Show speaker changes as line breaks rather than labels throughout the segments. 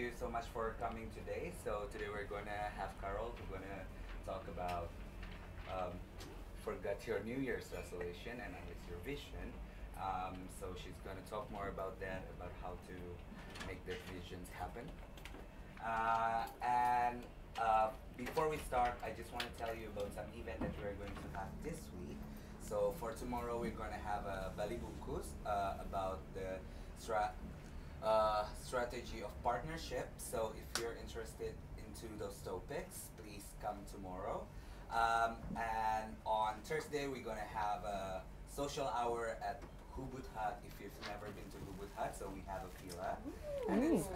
you so much for coming today. So today we're going to have Carol. We're going to talk about um, forget your New Year's resolution and it's your vision. So she's going to talk more about that, about how to make the visions happen. And before we start, I just want to tell you about some event that we're going to have this week. So for tomorrow, we're going to have a Balibukus about the strategy of partnership. So if you're interested into those topics, please come tomorrow. And on Thursday, we're going to have a social hour at Hubut Hut if you've never been to Hubut Hut. So we have a fila. And it's,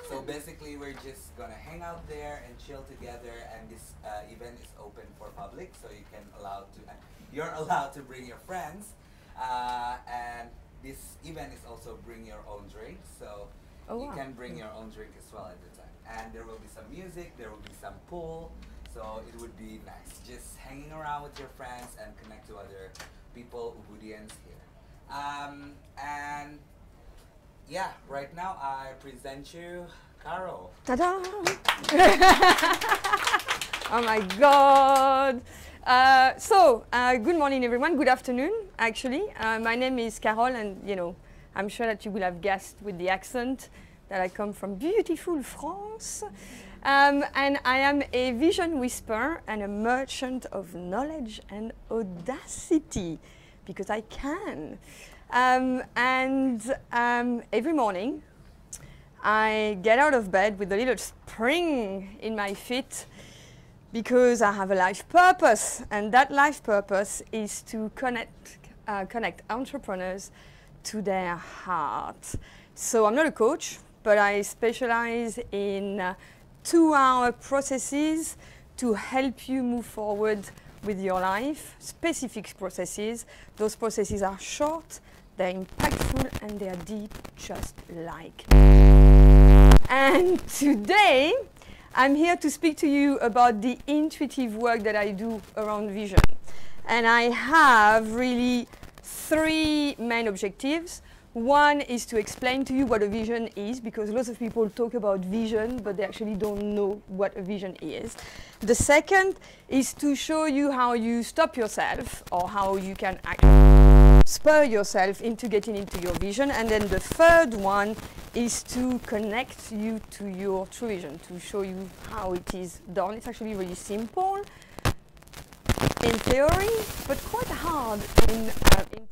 so basically, we're just going to hang out there and chill together. And this event is open for public, so you can you're allowed to bring your friends. And this event is also bring your own drink, so you can bring your own drink as well at the time. And there will be some music, there will be some pool, so it would be nice. Just hanging around with your friends and connect to other people, Ubudians here. And yeah, right now I present you Carol.
Ta-da! Oh my God! Good morning, everyone. Good afternoon, actually. My name is Carol, and I'm sure that you will have guessed with the accent that I come from beautiful France. And I am a vision whisperer and a merchant of knowledge and audacity, because I can. Every morning, I get out of bed with a little spring in my feet, because I have a life purpose, and that life purpose is to connect entrepreneurs to their heart. So I'm not a coach, but I specialize in 2-hour processes to help you move forward with your life, specific processes. Those processes are short, they're impactful, and they are deep, just like. And today, I'm here to speak to you about the intuitive work that I do around vision. And I have really 3 main objectives. One is to explain to you what a vision is, because lots of people talk about vision, but they actually don't know what a vision is. The second is to show you how you stop yourself, or how you can actually spur yourself into getting into your vision. And then the third one is to connect you to your true vision, to show you how it is done. It's actually really simple in theory, but quite hard in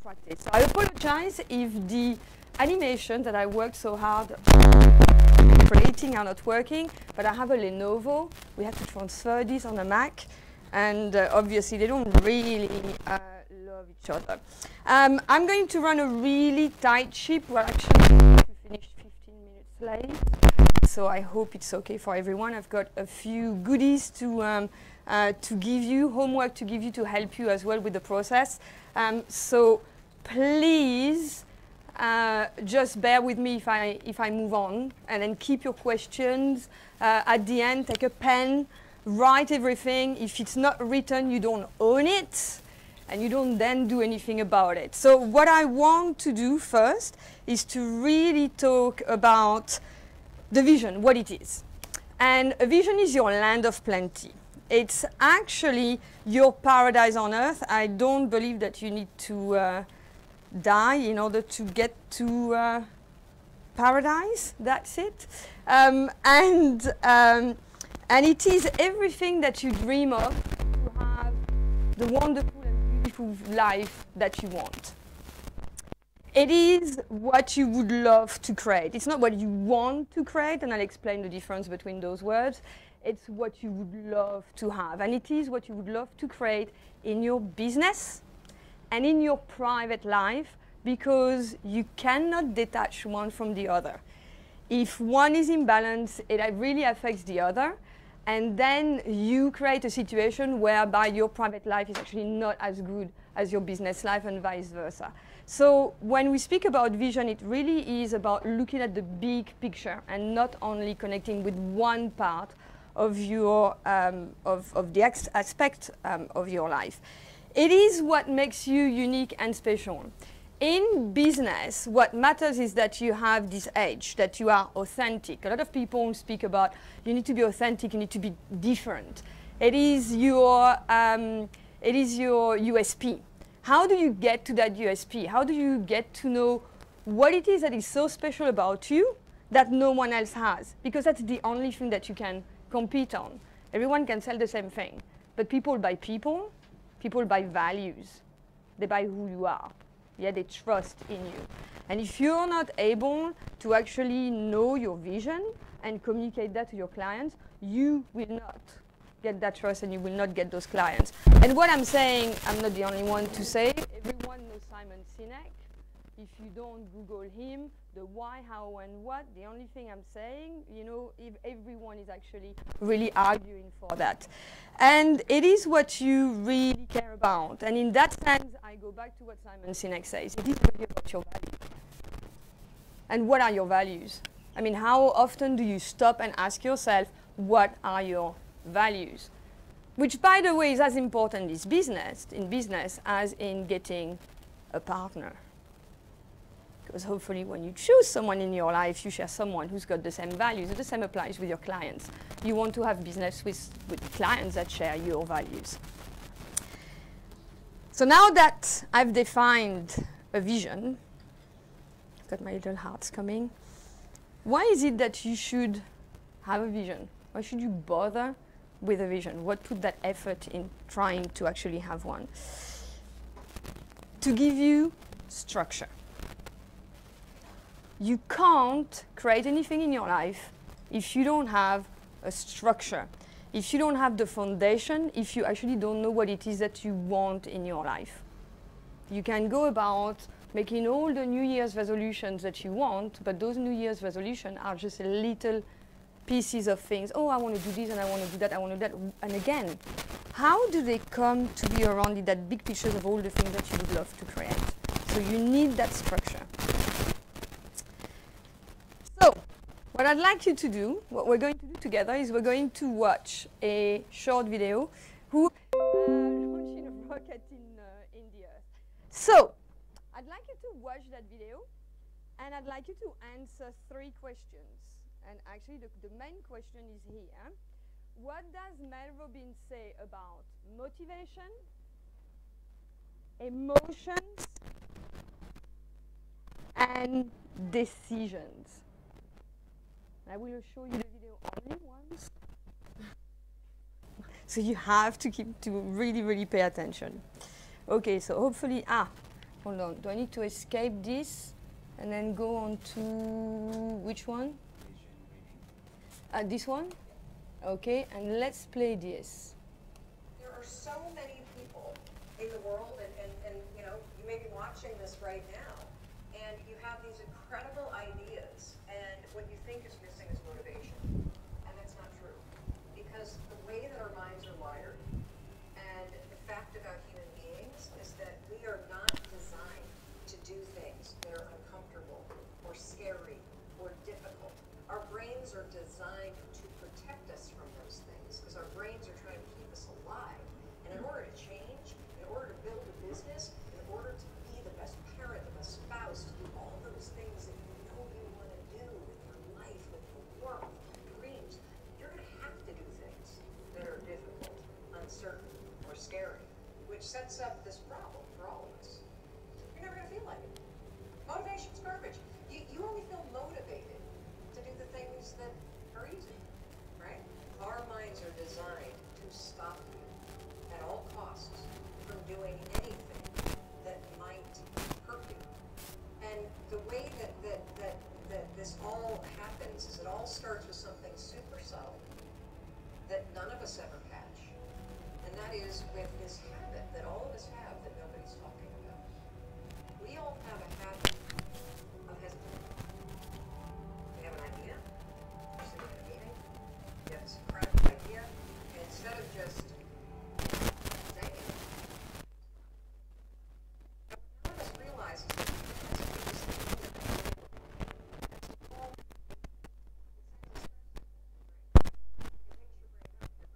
practice. So I apologize if the animations that I worked so hard creating are not working, but I have a Lenovo. We have to transfer this on a Mac, and obviously they don't really love each other. I'm going to run a really tight ship. We're actually going to finish 15 minutes late, so I hope it's okay for everyone. I've got a few goodies to give you, homework to give you, to help you as well with the process. So please just bear with me if I move on, and then keep your questions at the end. Take a pen, write everything. If it's not written, you don't own it, and you don't then do anything about it. So what I want to do first is to really talk about the vision, what it is. And a vision is your land of plenty. It's actually your paradise on earth. I don't believe that you need to die in order to get to paradise. That's it. And it is everything that you dream of to have the wonderful and beautiful life that you want. It is what you would love to create. It's not what you want to create, and I'll explain the difference between those words. It's what you would love to have, and it is what you would love to create in your business and in your private life, because you cannot detach one from the other. If one is imbalanced, it really affects the other, and then you create a situation whereby your private life is actually not as good as your business life, and vice versa. So when we speak about vision, it really is about looking at the big picture and not only connecting with one part of your of the aspect of your life. It is what makes you unique and special. In business, what matters is that you have this edge, that you are authentic. A lot of people speak about you need to be authentic, you need to be different. It is your USP. How do you get to that USP? How do you get to know what it is that is so special about you that no one else has? Because that's the only thing that you can compete on. Everyone can sell the same thing, but people buy values. They buy who you are. Yeah, they trust in you. And if you're not able to actually know your vision and communicate that to your clients, you will not get that trust and you will not get those clients. And what I'm saying, I'm not the only one to say, everyone knows Simon Sinek. If you don't Google him, the why, how, and what, the only thing I'm saying, you know, if everyone is actually really arguing for that. And it is what you really care about. And in that sense, I go back to what Simon Sinek says. It is really about your values. And what are your values? I mean, how often do you stop and ask yourself, what are your values? Which, by the way, is as important in business as in getting a partner. Because hopefully when you choose someone in your life, you share someone who's got the same values. And the same applies with your clients. You want to have business with clients that share your values. So now that I've defined a vision, I've got my little hearts coming. Why is it that you should have a vision? Why should you bother with a vision? What put that effort in trying to actually have one? To give you structure. You can't create anything in your life if you don't have a structure, if you don't have the foundation, if you actually don't know what it is that you want in your life. You can go about making all the New Year's resolutions that you want, but those New Year's resolutions are just little pieces of things. Oh, I want to do this and I want to do that, I want to do that. And again, how do they come to be around in that big pictures of all the things that you would love to create? So you need that structure. So, what I'd like you to do, what we're going to do together is we're going to watch a short video who launching a rocket in the Earth. So, I'd like you to watch that video and I'd like you to answer 3 questions. And actually the main question is here. What does Mel Robbins say about motivation, emotions, and decisions? I will show you the video only once. So you have to really pay attention. Okay, so hopefully, hold on. Do I need to escape this and then go on to which one? This one? Okay, and let's play this.
There are so many people in the world, and you know, you may be watching this right now, and you have these incredible ideas, and what you think is missing is motivation. And that's not true. Because the way that our minds are wired, and the fact about human beings, is that we are not designed to do things that are uncomfortable, or scary, or difficult. Our brains are designed to protect us from those things because our brains are trying to keep us alive. And in order to change, in order to build a business, in order to be the best parent, the best spouse, to do all those things that you know you want to do with your life, with your work, with your dreams, you're going to have to do things that are difficult, uncertain, or scary, which sets up this problem for all of us. You're never going to feel like it. Motivation's garbage. You only feel motivated to do the things that are easy, right? Our minds are designed to stop you at all costs from doing anything that might hurt you. And the way that this all happens is it all starts with something super subtle that none of us ever catch. And that is with this habit that all of us have that nobody's talking about. We all have a habit of hesitating. We have an idea, we're sitting in a meeting, you have this incredible idea, and instead of just saying it, none of us realizes that your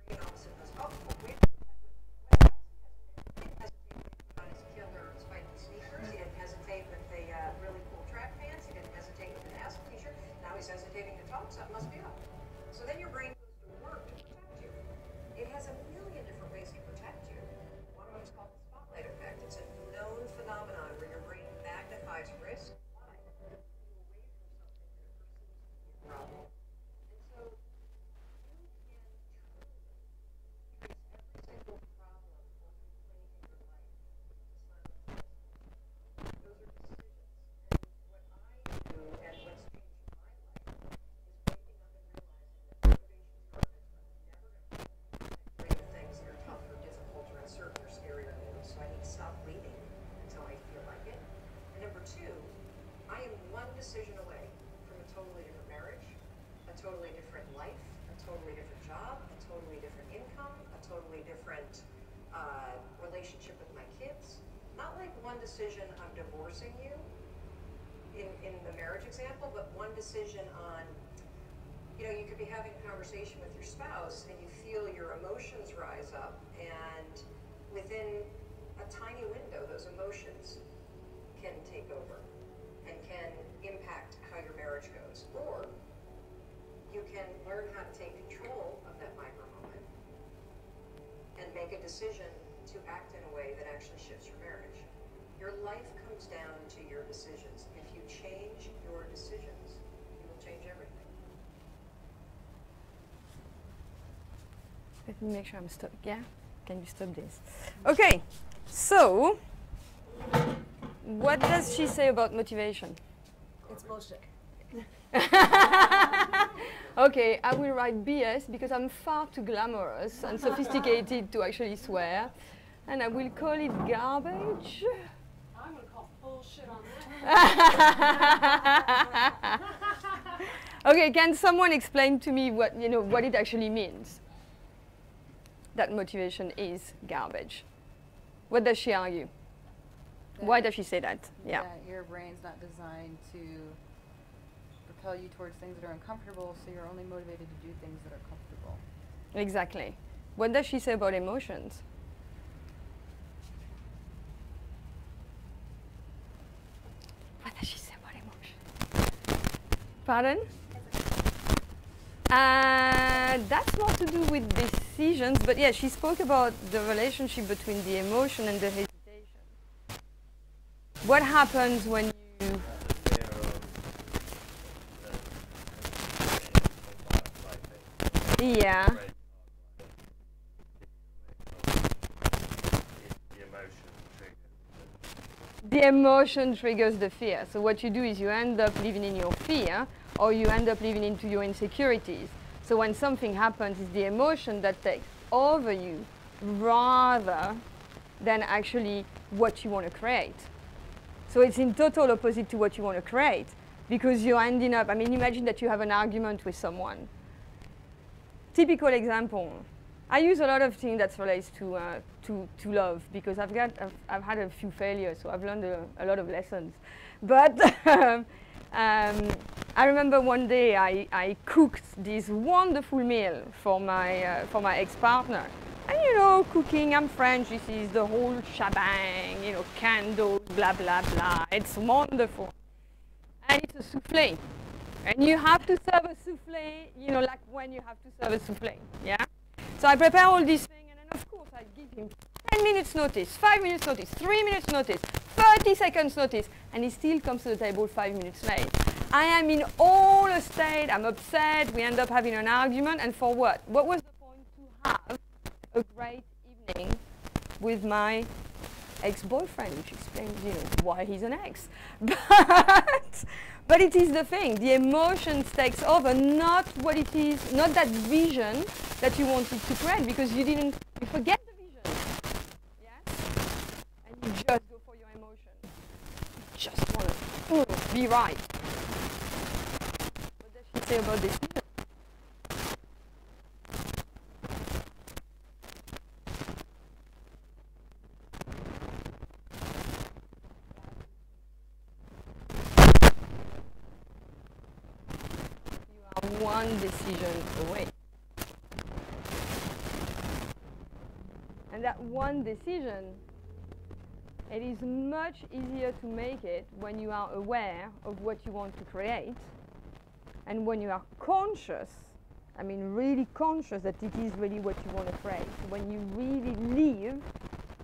brain opposite goes, oh, wait, what hesitate on his killer, spiked sneakers, he didn't hesitate when then your brain goes to work to protect you. It has a million different ways to protect you. One of them is called the spotlight effect. It's a known phenomenon where your brain magnifies risk. Why? Away from something that it perceives to be a problem. And so you can truly face every single problem or complaint in your life simultaneously. Those are decisions. And what I do and what's changed my life is waking up and realizing that motivation's garbage. I'm never going to doing the things that are tough or difficult or uncertain or scary or new. So I need to stop waiting until I feel like it. And number two, I am one decision away from a totally different marriage, a totally different life, a totally different job, a totally different income, a totally different relationship with my kids. Not like one decision, I'm divorcing you in the marriage example, but one decision on, you know, you could be having a conversation with your spouse and you feel your emotions rise up, and within a tiny window, those emotions can take over and can impact how your marriage goes. Or you can learn how to take control of that micro moment and make a decision to act in a way that actually shifts your marriage. Your life comes down to your decisions. If you change your decisions, you will change everything.
Let me make sure I'm stuck. Yeah? Can you stop this? Okay, so what does she say about motivation?
It's bullshit.
Okay, I will write BS because I'm far too glamorous and sophisticated to actually swear. And I will call it garbage.
I'm going to call bullshit on that.
Okay, can someone explain to me what it actually means? That motivation is garbage. What does she argue? Why does she say that? Yeah.
That your brain's not designed to propel you towards things that are uncomfortable, so you're only motivated to do things that are comfortable.
Exactly. What does she say about emotions? What does she say about emotions? Pardon? That's more to do with decisions, but yeah, she spoke about the relationship between the emotion and the hesitation. What happens when you... Yeah. The emotion triggers the fear. So what you do is you end up living in your fear, or you end up living into your insecurities. So when something happens, it's the emotion that takes over you rather than actually what you want to create. So it's in total opposite to what you want to create, because you're ending up, I mean, imagine that you have an argument with someone. Typical example. I use a lot of things that relates to love, because I've had a few failures, so I've learned a lot of lessons. But I remember one day I cooked this wonderful meal for my ex-partner. And you know, cooking, I'm French, this is the whole shebang, you know, candles, blah, blah, blah. It's wonderful. And it's a souffle. And you have to serve a souffle, you know, like when you have to serve a souffle, yeah? So I prepare all these things, and then of course I give him 10 minutes notice, 5 minutes notice, 3 minutes notice, 30 seconds notice, and he still comes to the table 5 minutes late. I am in all a state, I'm upset, we end up having an argument, and for what? What was the point to have a great evening with my ex-boyfriend, which explains, you know, why he's an ex. But it is the thing, the emotions takes over, not what it is, not that vision that you wanted to create, because you forget the vision, yes? And you just go for your emotion. You just want to be right. What does she say about this? One decision away. And that one decision, it is much easier to make it when you are aware of what you want to create and when you are conscious I mean, really conscious that it is really what you want to create. So when you really live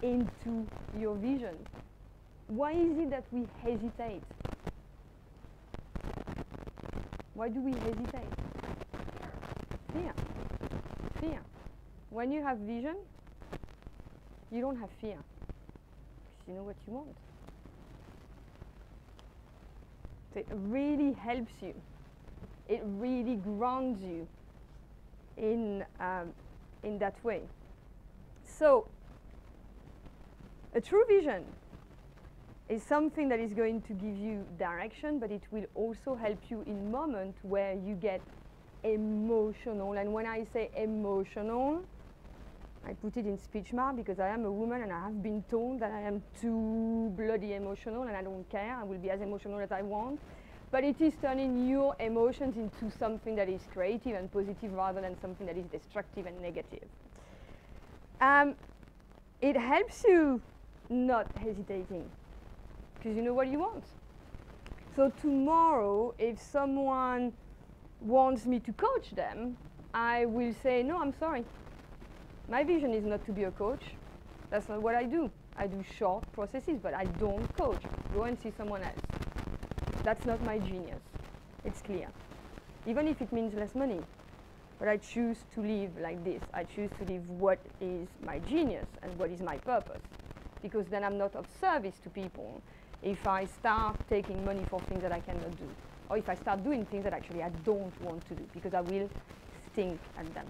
into your vision, why is it that we hesitate? Why do we hesitate? Fear. Fear. When you have vision, you don't have fear. Because you know what you want. So it really helps you. It really grounds you in that way. So, a true vision is something that is going to give you direction, but it will also help you in moments where you get emotional. And when I say emotional, I put it in speech mark because I am a woman and I have been told that I am too bloody emotional, and I don't care. I will be as emotional as I want. But it is turning your emotions into something that is creative and positive rather than something that is destructive and negative. It helps you not hesitating because you know what you want. So tomorrow, if someone wants me to coach them, I will say, no, I'm sorry. My vision is not to be a coach. That's not what I do. I do short processes, but I don't coach. Go and see someone else. That's not my genius. It's clear. Even if it means less money. But I choose to live like this. I choose to live what is my genius and what is my purpose. Because then I'm not of service to people if I start taking money for things that I cannot do. Or if I start doing things that actually I don't want to do, because I will stink at them.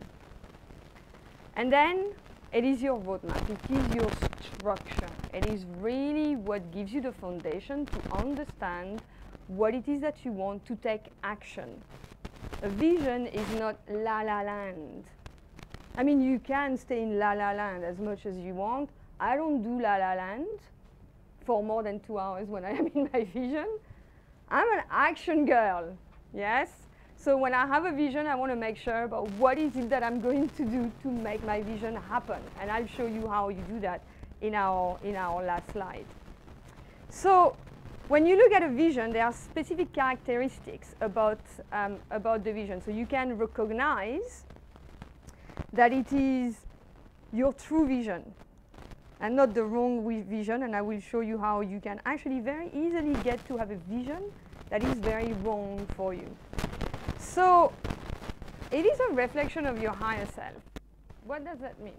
And then it is your roadmap. It is your structure. It is really what gives you the foundation to understand what it is that you want to take action. A vision is not la la land. I mean, you can stay in la la land as much as you want. I don't do la la land for more than 2 hours when I am in my vision. I'm an action girl, yes? So when I have a vision, I want to make sure about what is it that I'm going to do to make my vision happen. And I'll show you how you do that in our last slide. So when you look at a vision, there are specific characteristics about the vision. So you can recognize that it is your true vision and not the wrong vision. And I will show you how you can actually very easily get to have a vision that is very wrong for you. So it is a reflection of your higher self. What does that mean?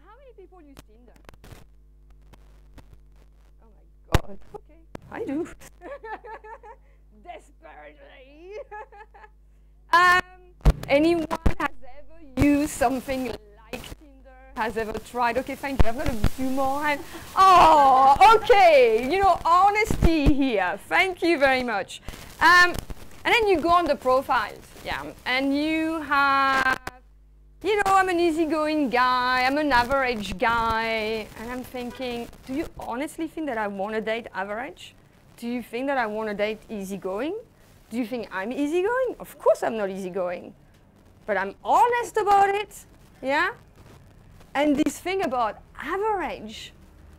How many people use Tinder? Oh my God. Okay, I do. Desperately. Anyone has ever used something like Tinder? Has ever tried? Okay, thank you. I've got a few more hands. Oh, okay. You know, honesty here. Thank you very much. And then you go on the profiles, yeah, and you have, you know, I'm an easygoing guy, I'm an average guy, and I'm thinking, do you honestly think that I want to date average? Do you think that I want to date easygoing? Do you think I'm easygoing? Of course I'm not easygoing, but I'm honest about it, yeah? And this thing about average,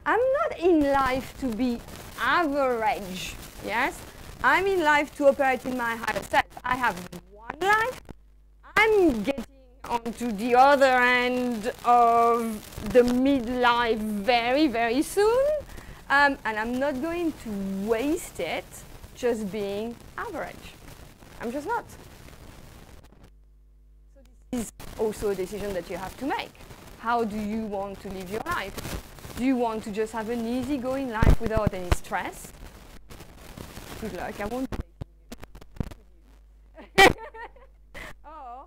I'm not in life to be average, yes? I'm in life to operate in my higher self. I have one life. I'm getting onto the other end of the midlife very, very soon. And I'm not going to waste it just being average. I'm just not. So this is also a decision that you have to make. How do you want to live your life? Do you want to just have an easygoing life without any stress? Good luck, I won't take you. Or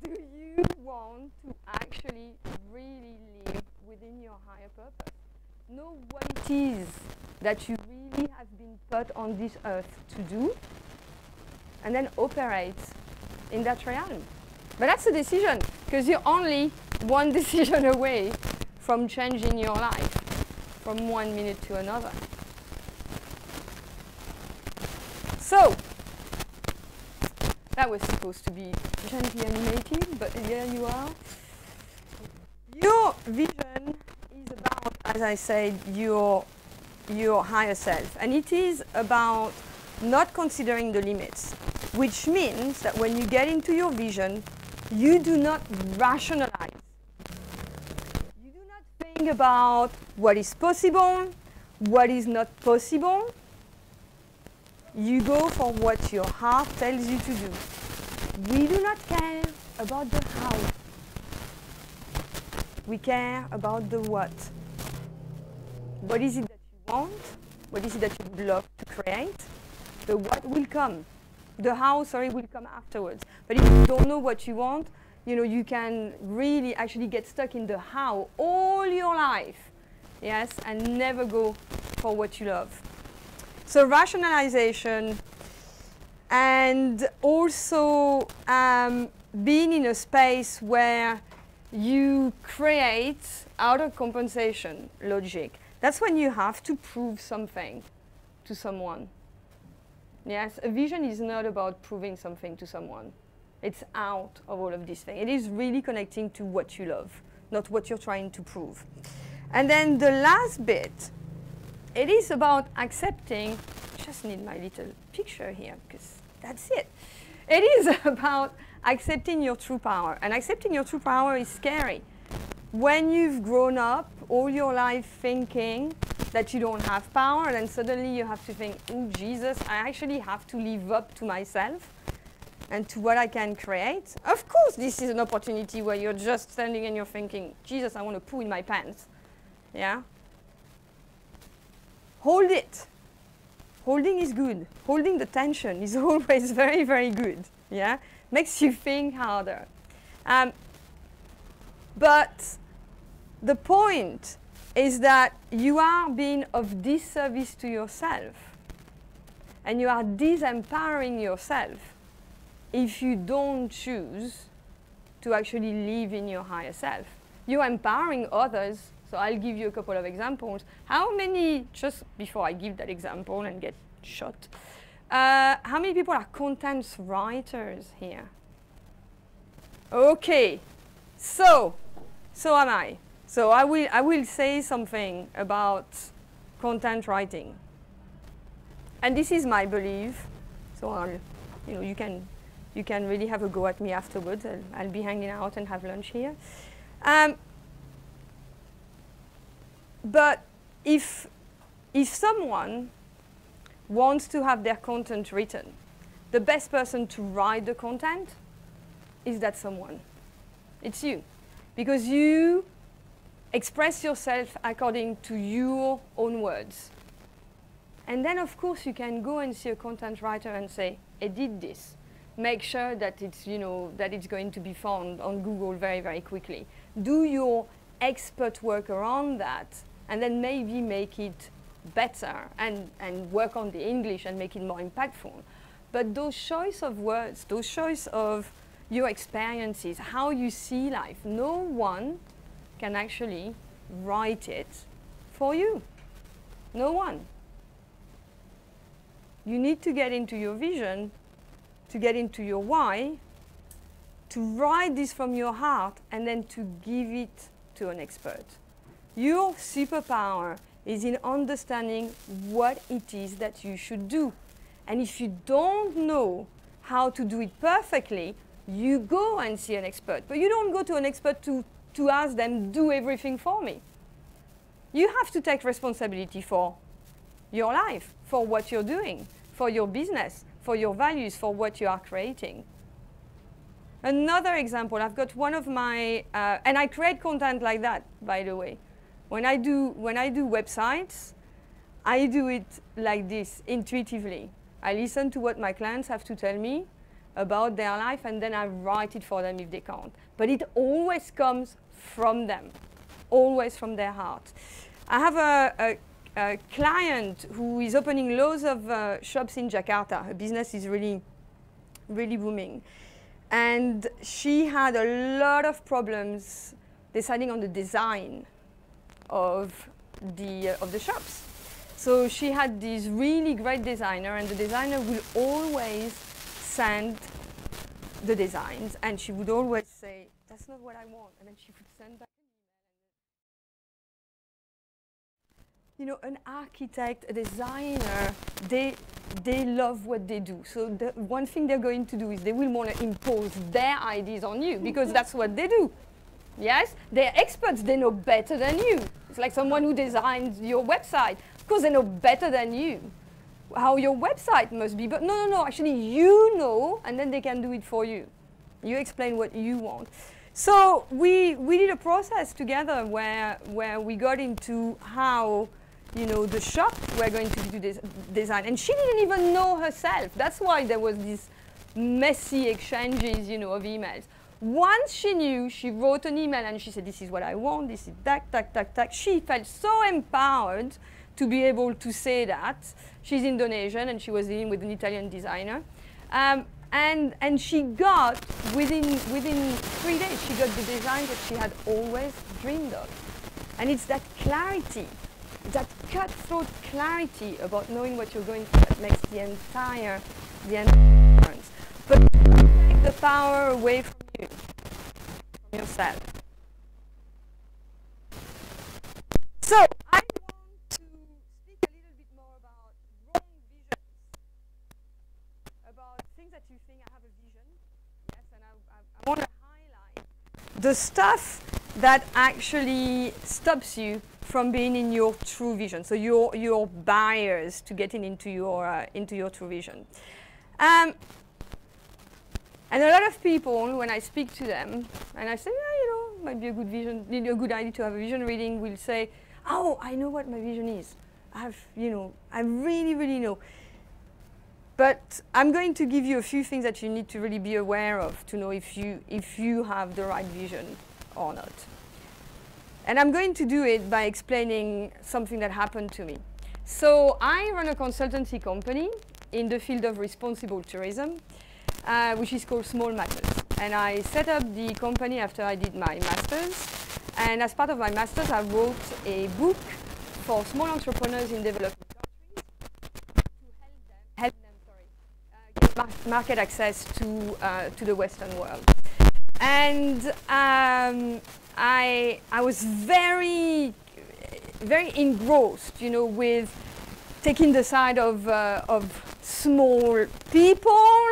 do you want to actually really live within your higher purpose? Know what it is that you really have been put on this earth to do, and then operate in that realm. But that's a decision, because you're only one decision away from changing your life from 1 minute to another. So, that was supposed to be gently animated, but here you are. Your vision is about, as I said, your higher self. And it is about not considering the limits. which means that when you get into your vision, you do not rationalize. You do not think about what is possible, what is not possible. You go for what your heart tells you to do. We do not care about the how. We care about the what. What is it that you want? What is it that you would love to create? The what will come. The how, sorry, will come afterwards. But if you don't know what you want, you can really actually get stuck in the how all your life, yes, and never go for what you love. So rationalization, and also being in a space where you create out of compensation logic. That's when you have to prove something to someone. Yes, a vision is not about proving something to someone. It's out of all of these things. It is really connecting to what you love, not what you're trying to prove. And then the last bit, it is about accepting, just need my little picture here because that's it. It is about accepting your true power. And accepting your true power is scary. When you've grown up all your life thinking that you don't have power, then suddenly you have to think, oh Jesus, I actually have to live up to myself and to what I can create. Of course, this is an opportunity where you're just standing and you're thinking, Jesus, I want to poo in my pants. Yeah? Hold it. Holding is good. Holding the tension is always very, very good. Yeah? Makes you think harder. But the point is that you are being of disservice to yourself and you are disempowering yourself if you don't choose to actually live in your higher self. You're empowering others. So I'll give you a couple of examples. How many, just before I give that example and get shot, how many people are content writers here? Okay, so am I. So I will say something about content writing. And this is my belief. So you can really have a go at me afterwards. I'll be hanging out and have lunch here. But if someone wants to have their content written, the best person to write the content is that someone. It's you. Because you express yourself according to your own words. And then, of course, you can go and see a content writer and say, edit this. Make sure that it's, that it's going to be found on Google very, very quickly. Do your expert work around that, and then maybe make it better and work on the English and make it more impactful. But those choice of words, those choice of your experiences, how you see life, no one can actually write it for you. No one. You need to get into your vision, to get into your why, to write this from your heart, and then to give it to an expert. Your superpower is in understanding what it is that you should do. And if you don't know how to do it perfectly, you go and see an expert. But you don't go to an expert to ask them, do everything for me. You have to take responsibility for your life, for what you're doing, for your business, for your values, for what you are creating. Another example, I've got one of my, and I create content like that, by the way. When I do websites, I do it like this, intuitively. I listen to what my clients have to tell me about their life, and then I write it for them if they can't. But it always comes from them, always from their heart. I have a client who is opening loads of shops in Jakarta. Her business is really, really booming. And she had a lot of problems deciding on the design of the shops. So she had this really great designer, and the designer will always send the designs, and she would always say, that's not what I want, and then she would send back an email. An architect, a designer, they love what they do. So the one thing they're going to do is they will want to impose their ideas on you because that's what they do. Yes, they're experts, they know better than you. It's like someone who designs your website. Of course, they know better than you how your website must be. But no, actually you know, and then they can do it for you. You explain what you want. So we did a process together where we got into how, you know, the shop we're going to do this design. And she didn't even know herself. That's why there was these messy exchanges, you know, of emails. Once she knew, she wrote an email and she said, this is what I want, this is that. She felt so empowered to be able to say that. She's Indonesian and she was dealing with an Italian designer. And she got, within 3 days, she got the design that she had always dreamed of. And it's that clarity, that cutthroat clarity about knowing what you're going for that makes the entire difference. But take the power away from you, from yourself. So I want to speak a little bit more about wrong visions, about things that you think I have a vision. Yes, and I want to highlight the stuff that actually stops you from being in your true vision. So your barriers to getting into your true vision. And a lot of people, when I speak to them, and I say, yeah, you know, might be a good vision, a good idea to have a vision reading, will say, oh, I know what my vision is. I really, really know. But I'm going to give you a few things that you need to really be aware of to know if you have the right vision or not. And I'm going to do it by explaining something that happened to me. So I run a consultancy company in the field of responsible tourism, which is called Small Matters. And I set up the company after I did my master's. And as part of my master's, I wrote a book for small entrepreneurs in developing countries to help them get market access to the Western world. And I was very, very engrossed, you know, with taking the side of small people,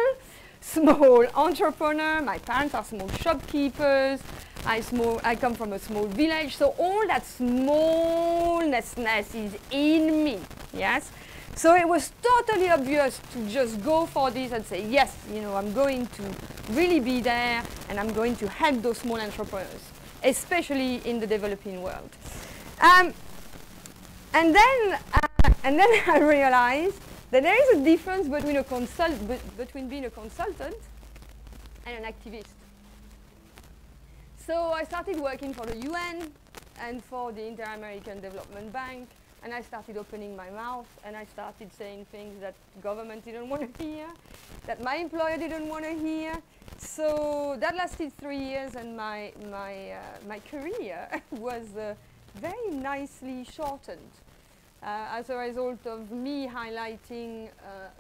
small entrepreneur. My parents are small shopkeepers. I come from a small village, so all that smallness is in me, yes? So it was totally obvious to just go for this and say, yes, you know, I'm going to really be there and I'm going to help those small entrepreneurs, especially in the developing world. And then I realized that there is a difference between being a consultant and an activist. So I started working for the UN and for the Inter-American Development Bank, and I started opening my mouth and I started saying things that the government didn't want to hear, that my employer didn't want to hear. So that lasted 3 years, and my career was very nicely shortened as a result of me highlighting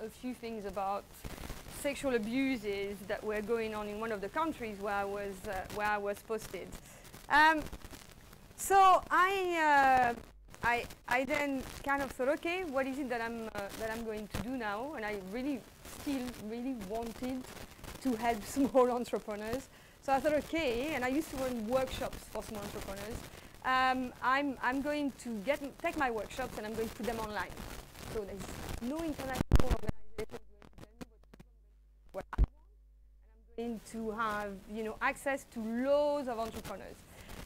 a few things about sexual abuses that were going on in one of the countries where I was posted. So I then kind of thought, okay, what is it that I'm going to do now? And I still really wanted to help small entrepreneurs. So I thought, okay, and I used to run workshops for small entrepreneurs. I'm going to take my workshops and I'm going to put them online. So there's no international organization what I want, and I'm going to have, you know, access to loads of entrepreneurs.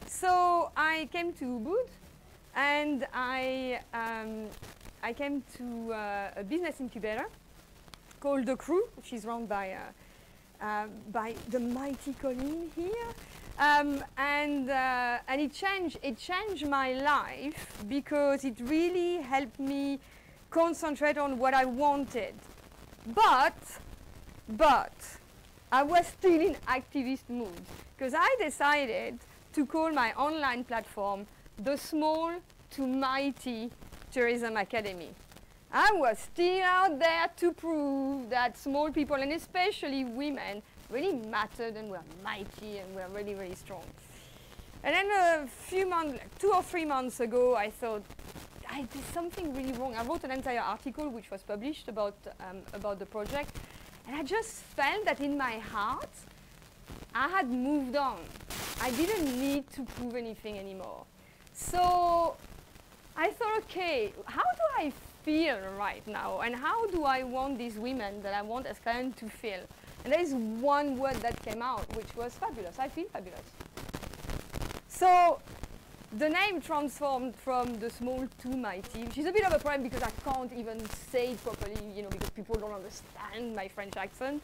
So I came to Ubud, and I came to a business incubator called The Crew, which is run by the mighty Colleen here, and it changed my life because it really helped me concentrate on what I wanted, but I was still in activist mood because I decided to call my online platform the Small to Mighty Tourism Academy. I was still out there to prove that small people, and especially women, really mattered and were mighty and were really, really strong. And then a few months, like 2 or 3 months ago, I thought, I did something really wrong. I wrote an entire article which was published about the project, and I just felt that in my heart, I had moved on. I didn't need to prove anything anymore. So I thought, okay, how do I feel right now? And how do I want these women that I want as clients to feel? And there is one word that came out, which was fabulous. I feel fabulous. So the name transformed from the small to mighty, which is a bit of a problem because I can't even say it properly, because people don't understand my French accent,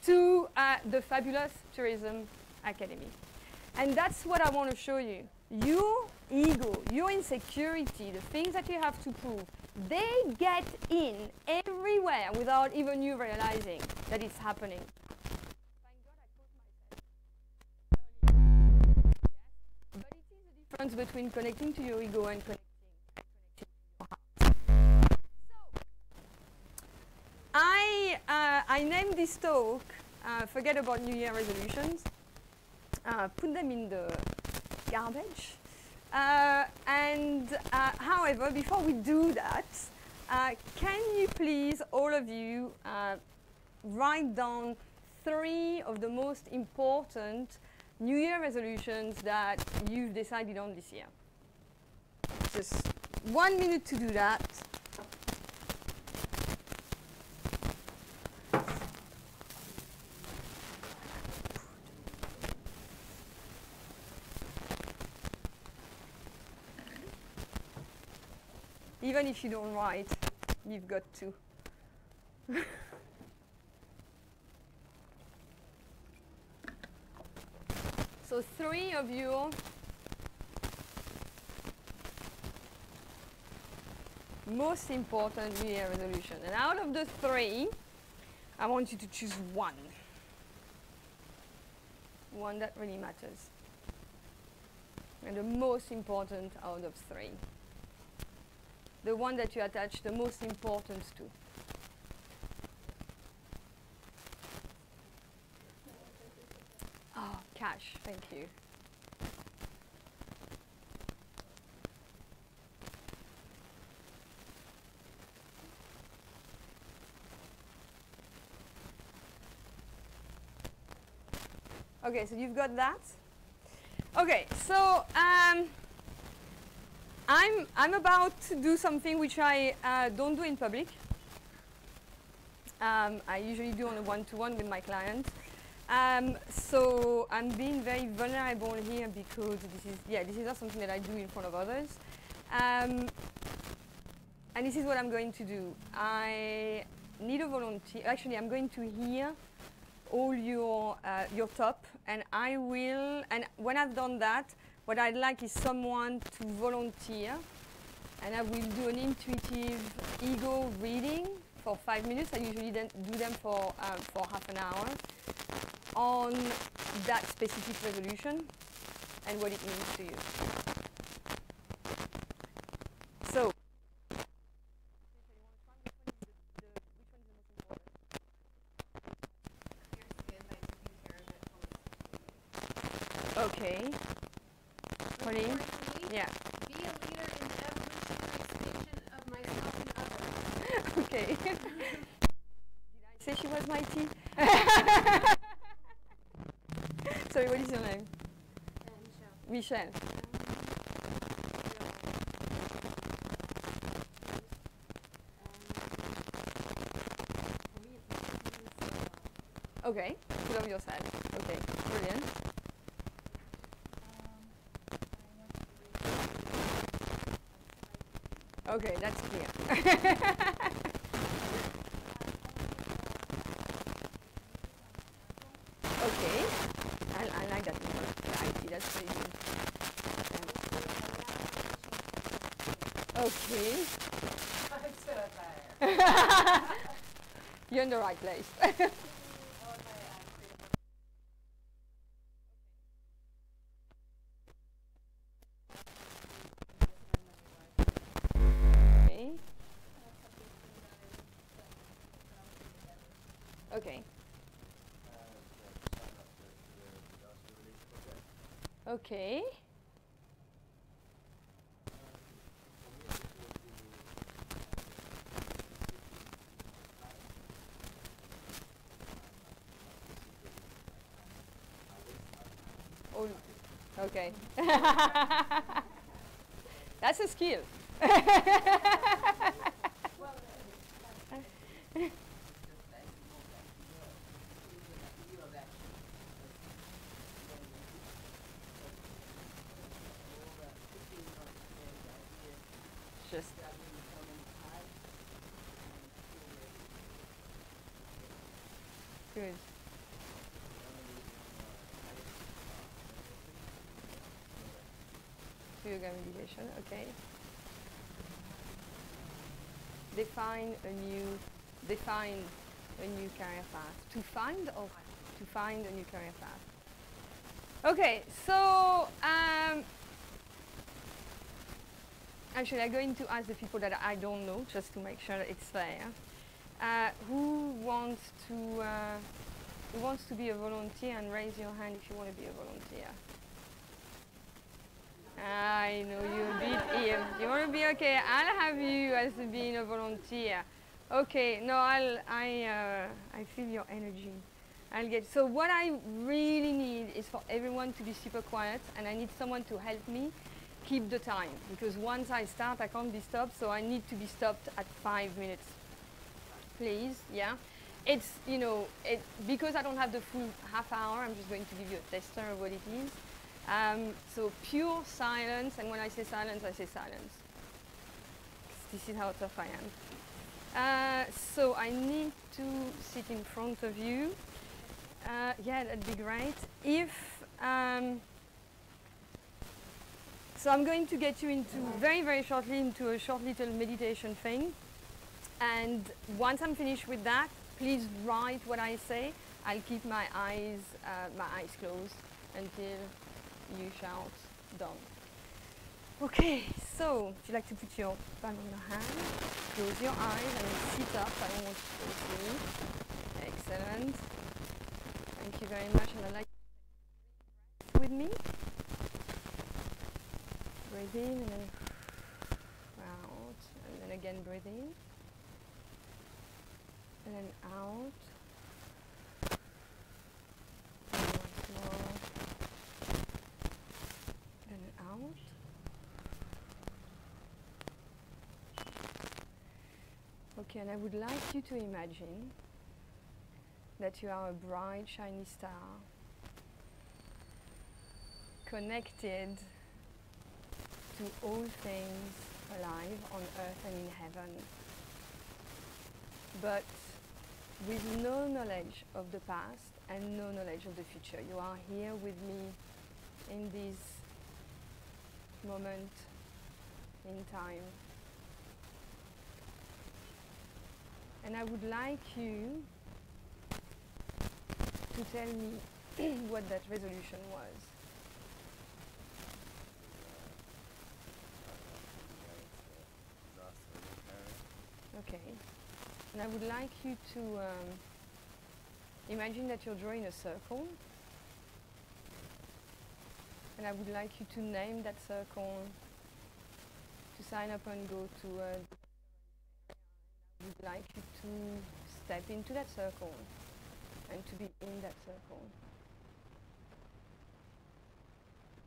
to the Fabulous Tourism Academy. And that's what I want to show you. Your ego, your insecurity, the things that you have to prove, they get in everywhere without even you realizing that it's happening. Thank God I caught myself earlier. Yes. But it is the difference between connecting to your ego and connecting to your heart. So, I named this talk, forget about New Year resolutions, put them in the garbage. However, before we do that, can you please, all of you, write down 3 of the most important New Year resolutions that you've decided on this year? Just 1 minute to do that. Even if you don't write, you've got to. So 3 of your most important New Year resolution. And out of the 3, I want you to choose one. One that really matters. And the most important out of 3. The one that you attach the most importance to. Oh, cash, thank you. Okay, so you've got that. Okay, so I'm about to do something which I don't do in public. I usually do on a one-to-one with my clients. So I'm being very vulnerable here because this is not something that I do in front of others. And this is what I'm going to do. I need a volunteer. Actually, I'm going to hear all your top, and I will. And when I've done that, what I'd like is someone to volunteer, and I will do an intuitive ego reading for 5 minutes. I usually then do them for half an hour on that specific resolution and what it means to you. So, okay. Pauline? Yeah.
Be a leader in every extension of myself and others.
Okay. Did I say she was mighty? Sorry, what is your name? Michelle. Okay, put on your side. Okay, brilliant. Okay, that's clear. Okay, I like that one. The IT, that's very good. Okay. You're in the right place. Okay. Okay. Oh, okay. That's a skill. Just good. To yoga meditation, okay. Define a new career path. To find a new career path. Okay, so actually I'm going to ask the people that I don't know just to make sure it's fair. Who wants to be a volunteer, and raise your hand if you want to be a volunteer. I know you beat him. You want to be okay? I'll have you as being a volunteer. Okay. No, I feel your energy. I'll get. So what I really need is for everyone to be super quiet, and I need someone to help me keep the time, because once I start, I can't be stopped. So I need to be stopped at 5 minutes, please. Yeah. It's because I don't have the full half hour. I'm just going to give you a tester of what it is. So pure silence, and when I say silence, I say silence. This is how tough I am. So I need to sit in front of you. Yeah, that'd be great. So I'm going to get you into very shortly into a short little meditation thing. And once I'm finished with that, please write what I say. I'll keep my eyes closed until you shout done. Okay, so if you'd like to put your palm on your hand, close your eyes and sit up. I don't want you to sleep. Excellent. Thank you very much. And I'd like you to with me. Breathe in and then out. And then again breathe in. And then out. And once more. And out. Okay, and I would like you to imagine that you are a bright, shiny star connected to all things alive on earth and in heaven, but with no knowledge of the past and no knowledge of the future. You are here with me in this moment in time. And I would like you to tell me what that resolution was. Okay. And I would like you to imagine that you're drawing a circle. And I would like you to name that circle, to sign up and go to I would like you to step into that circle and to be in that circle.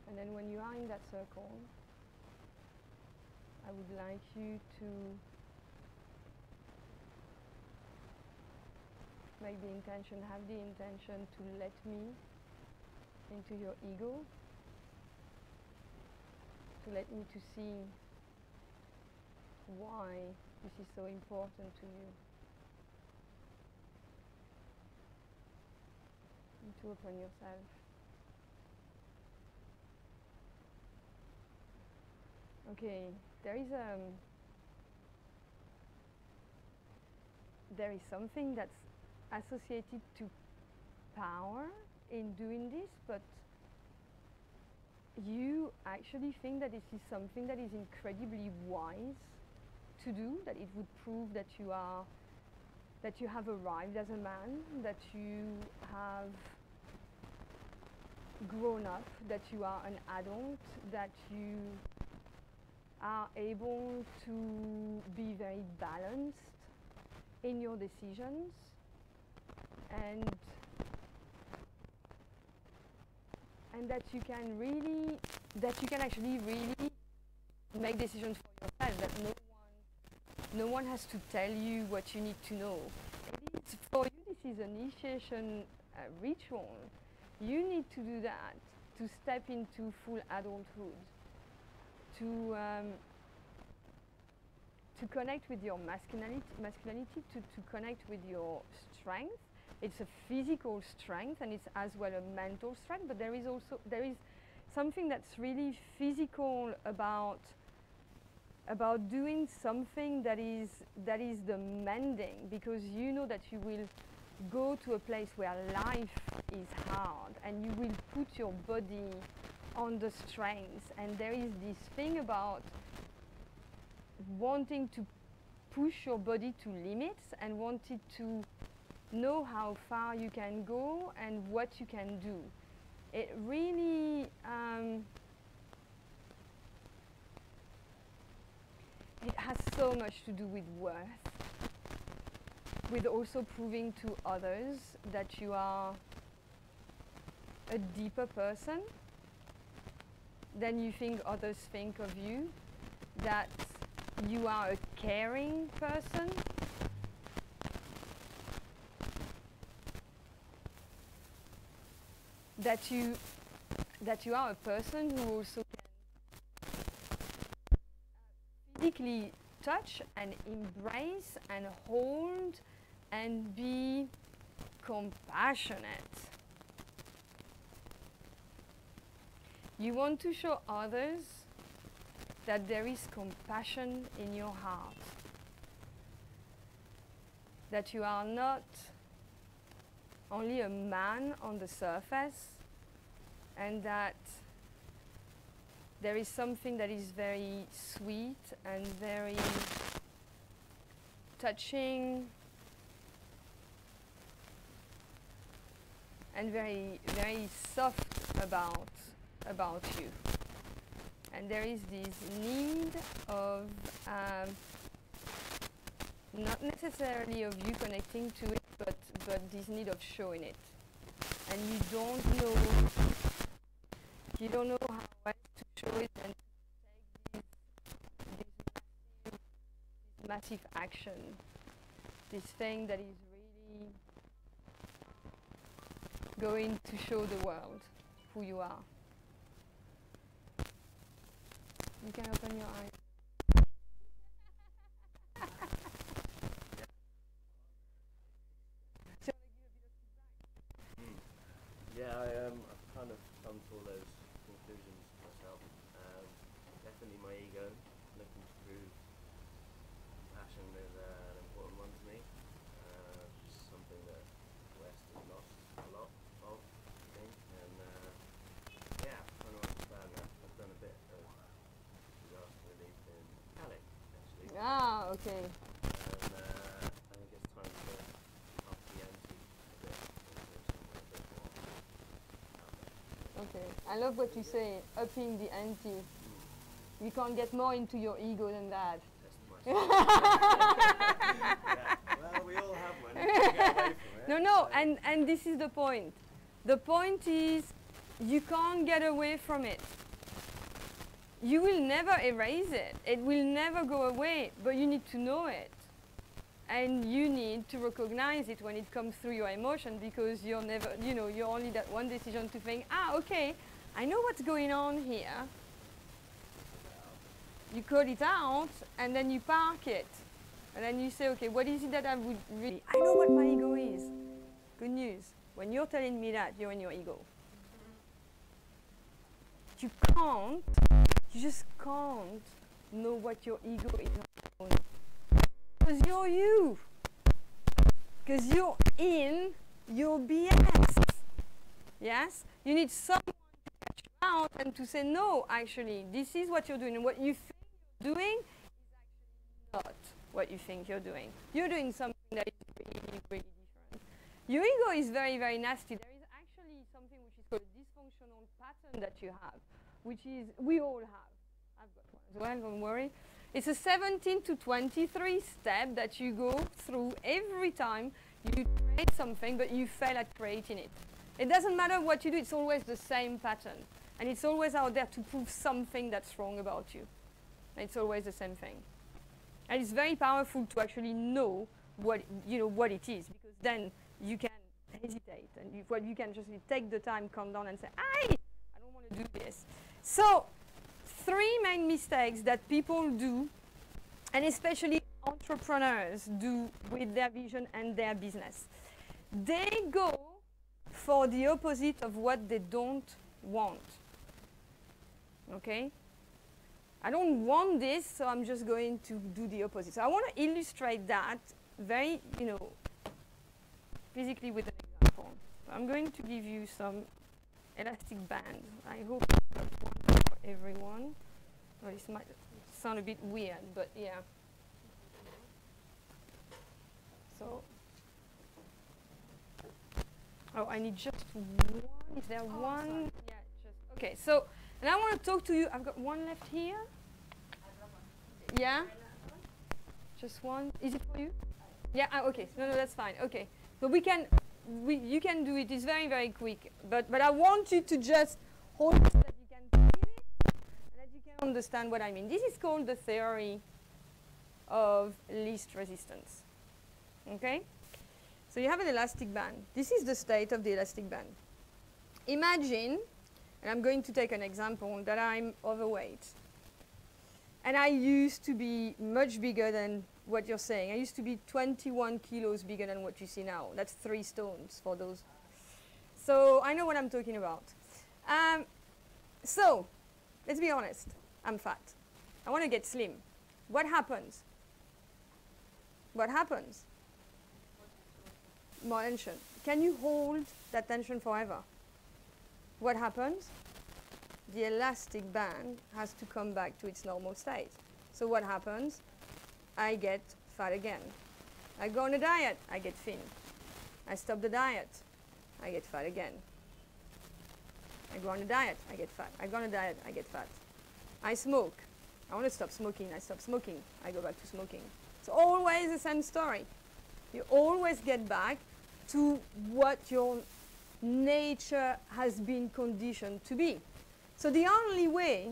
And then when you are in that circle, I would like you to make the intention, have the intention to let me into your ego, to let me to see why this is so important to you, and to open yourself. Okay, there is something that's associated to power in doing this, but you actually think that this is something that is incredibly wise to do, that it would prove that you have arrived as a man, that you have grown up, that you are an adult, that you are able to be very balanced in your decisions, and that you can actually really make decisions for yourself, that no one has to tell you what you need to know. It is, for you, this is an initiation ritual. You need to do that to step into full adulthood, to connect with your masculinity, to connect with your strength. It's a physical strength, and it's as well a mental strength, but there is something that's really physical about doing something that is demanding, because you know that you will go to a place where life is hard, and you will put your body on the strains, and there is this thing about wanting to push your body to limits and wanting to know how far you can go and what you can do. It really it has so much to do with worth, with also proving to others that you are a deeper person than you think others think of you, that you are a caring person, that you are a person who also can physically touch and embrace and hold and be compassionate. You want to show others that there is compassion in your heart, that you are not only a man on the surface, and that there is something that is very sweet and very touching and very, very soft about you. And there is this need of not necessarily of you connecting to it, but this need of showing it. And you don't know how else to show it and to take this massive action, this thing that is really going to show the world who you are. You can open your eyes.
Yeah, I've kind of come to all those conclusions myself. Definitely my ego, looking to prove passion is an important one to me. Something that the West has lost a lot of, I think. And yeah, trying to understand that. I've done a bit of disaster relief in Cali, actually.
Ah, okay.
And I think it's time to up the ante a bit, and go somewhere a bit more out there.
Okay, I love what you say, upping the ante. You can't get more into your ego than that.
Test myself. Yeah. Well, we all have one. You can't get away from it.
No, and this is the point. The point is, you can't get away from it. You will never erase it. It will never go away, but you need to know it. And you need to recognize it when it comes through your emotion, because you're never, you're only that one decision to think, okay, I know what's going on here. You call it out, and then you park it. And then you say, okay, what is it that I would really, I know what my ego is. Good news. When you're telling me that, you're in your ego. You just can't know what your ego is on. Because you're you. Because you're in your BS. Yes? You need someone to catch you out and to say, no, actually, this is what you're doing. And what you think you're doing is actually not what you think you're doing. You're doing something that is really, really different. Your ego is very, very nasty. There is actually something which is called a dysfunctional pattern that you have, which is, we all have. I've got one as well, don't worry. It's a 17 to 23 step that you go through every time you create something, but you fail at creating it. It doesn't matter what you do, it's always the same pattern. And it's always out there to prove something that's wrong about you. It's always the same thing. And it's very powerful to actually know what, what it is, because then you can hesitate and you can just take the time, calm down and say, I don't want to do this. So 3 main mistakes that people do, and especially entrepreneurs do with their vision and their business. They go for the opposite of what they don't want. Okay? I don't want this, so I'm just going to do the opposite. So I want to illustrate that very, physically with an example. So I'm going to give you some elastic bands. I hope I've got one for everyone. Well, this might sound a bit weird, but yeah. So, oh, I need just one. Is there one? Sorry. Yeah, just, okay. So, and I want to talk to you. I've got one left here. Yeah? Just one. Is it for you? Yeah, okay. No, that's fine. Okay. So you can do it. It's very, very quick. But I want you to just hold it so that you can feel it and that you can understand what I mean. This is called the theory of least resistance. Okay? So you have an elastic band. This is the state of the elastic band. Imagine, and I'm going to take an example, that I'm overweight. And I used to be much bigger than what you're saying. I used to be 21 kilos bigger than what you see now. That's 3 stones for those. So I know what I'm talking about. So let's be honest. I'm fat. I want to get slim. What happens? What happens? More tension. Can you hold that tension forever? What happens? The elastic band has to come back to its normal state. So what happens? I get fat again. I go on a diet, I get thin. I stop the diet, I get fat again. I go on a diet, I get fat. I go on a diet, I get fat. I smoke. I want to stop smoking, I stop smoking. I go back to smoking. It's always the same story. You always get back to what your nature has been conditioned to be. So the only way